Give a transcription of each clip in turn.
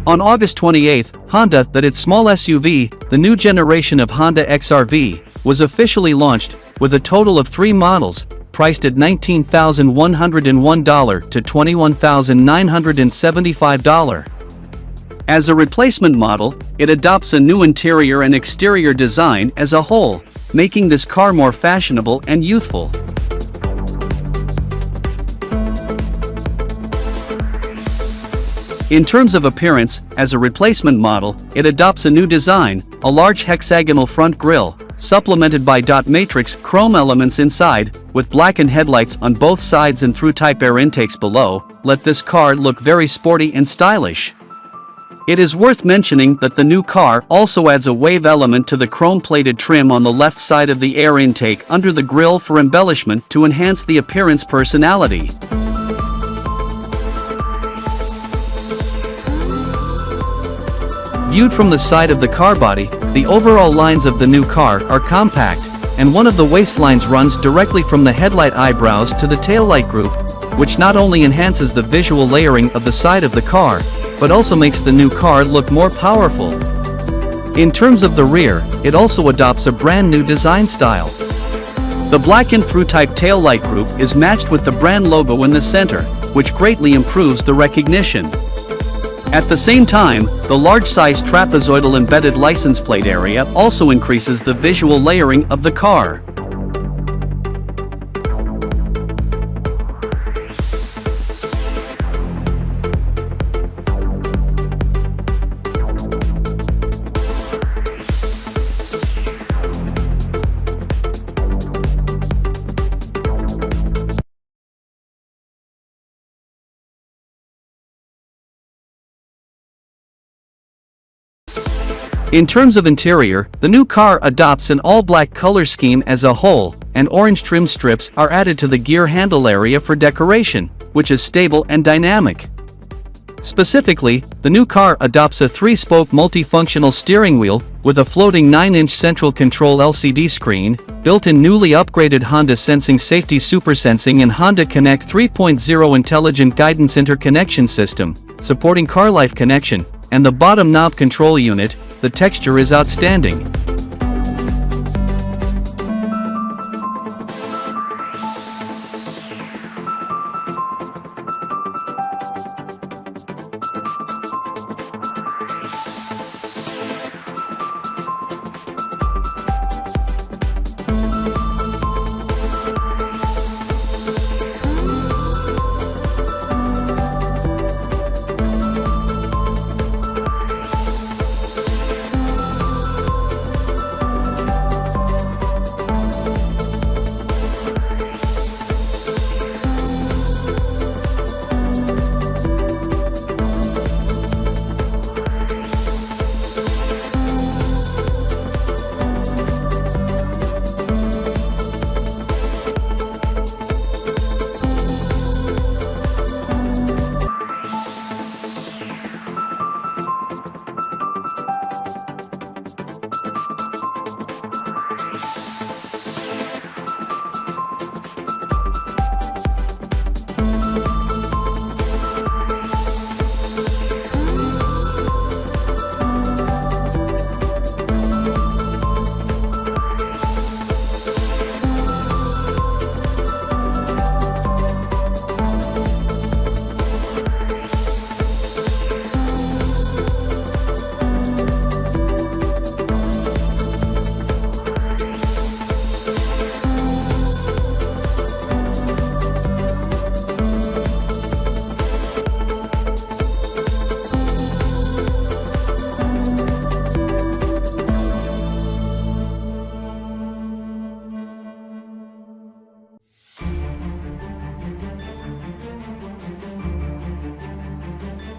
On August 28, Honda that its small SUV, the new generation of Honda XR-V, was officially launched, with a total of 3 models, priced at $19,101 to $21,975. As a replacement model, it adopts a new interior and exterior design as a whole, making this car more fashionable and youthful. In terms of appearance, as a replacement model, it adopts a new design, a large hexagonal front grille, supplemented by dot matrix chrome elements inside, with blackened headlights on both sides and through-type air intakes below, let this car look very sporty and stylish. It is worth mentioning that the new car also adds a wave element to the chrome-plated trim on the left side of the air intake under the grille for embellishment to enhance the appearance personality. Viewed from the side of the car body, the overall lines of the new car are compact, and one of the waistlines runs directly from the headlight eyebrows to the taillight group, which not only enhances the visual layering of the side of the car, but also makes the new car look more powerful. In terms of the rear, it also adopts a brand new design style. The blackened through-type taillight group is matched with the brand logo in the center, which greatly improves the recognition. At the same time, the large-size trapezoidal embedded license plate area also increases the visual layering of the car. In terms of interior, the new car adopts an all-black color scheme as a whole, and orange trim strips are added to the gear handle area for decoration, which is stable and dynamic. Specifically, the new car adopts a 3-spoke multifunctional steering wheel, with a floating 9-inch central control LCD screen, built-in newly upgraded Honda Sensing Safety Super Sensing and Honda Connect 3.0 intelligent guidance interconnection system, supporting CarLife connection, and the bottom knob control unit. The texture is outstanding.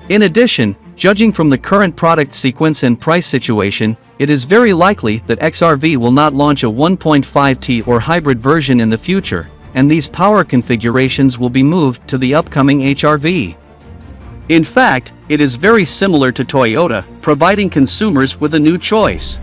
In addition, judging from the current product sequence and price situation, it is very likely that XR-V will not launch a 1.5T or hybrid version in the future, and these power configurations will be moved to the upcoming HR-V. In fact, it is very similar to Toyota, providing consumers with a new choice.